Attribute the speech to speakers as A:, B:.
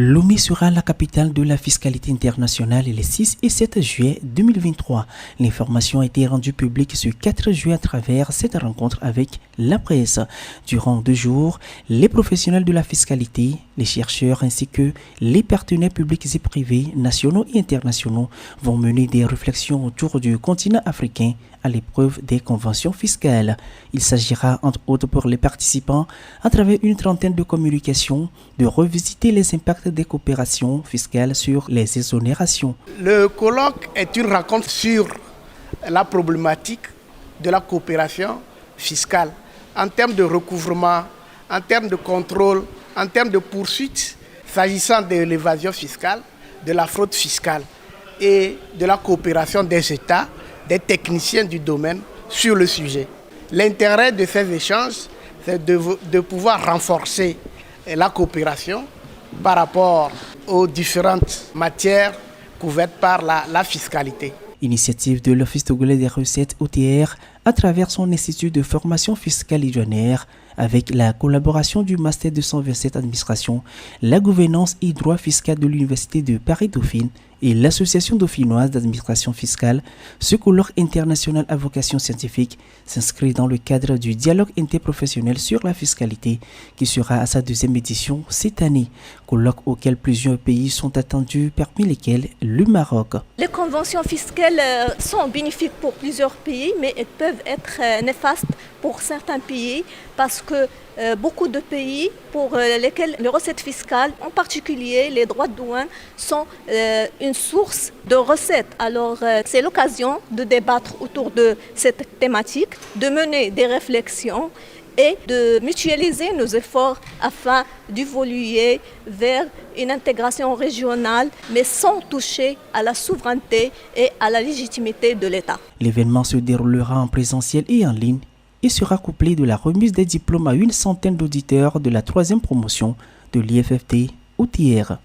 A: Lomé sera la capitale de la fiscalité internationale les 6 et 7 juillet 2023. L'information a été rendue publique ce 4 juillet à travers cette rencontre avec la presse. Durant 2 jours, les professionnels de la fiscalité, les chercheurs ainsi que les partenaires publics et privés, nationaux et internationaux vont mener des réflexions autour du continent africain à l'épreuve des conventions fiscales. Il s'agira entre autres pour les participants, à travers une trentaine de communications, de revisiter les impacts des coopérations fiscales sur les exonérations.
B: Le colloque est une rencontre sur la problématique de la coopération fiscale en termes de recouvrement, en termes de contrôle, en termes de poursuite, s'agissant de l'évasion fiscale, de la fraude fiscale et de la coopération des États, des techniciens du domaine sur le sujet. L'intérêt de ces échanges, c'est de pouvoir renforcer la coopération par rapport aux différentes matières couvertes par la fiscalité.
A: Initiative de l'Office togolais des recettes OTR à travers son institut de formation fiscale et douanière avec la collaboration du Master 227 Administration, la gouvernance et droit fiscal de l'Université de Paris-Dauphine et l'Association dauphinoise d'administration fiscale. Ce colloque international à vocation scientifique s'inscrit dans le cadre du dialogue interprofessionnel sur la fiscalité qui sera à sa 2e édition cette année. Colloque auquel plusieurs pays sont attendus, parmi lesquels le Maroc.
C: Les conventions fiscales sont bénéfiques pour plusieurs pays, mais elles peuvent être néfastes pour certains pays parce que beaucoup de pays pour lesquels les recettes fiscales, en particulier les droits de douane, sont une source de recettes. Alors c'est l'occasion de débattre autour de cette thématique, de mener des réflexions et de mutualiser nos efforts afin d'évoluer vers une intégration régionale, mais sans toucher à la souveraineté et à la légitimité de l'État.
A: L'événement se déroulera en présentiel et en ligne et sera couplé de la remise des diplômes à une centaine d'auditeurs de la 3e promotion de l'IFFT OTR.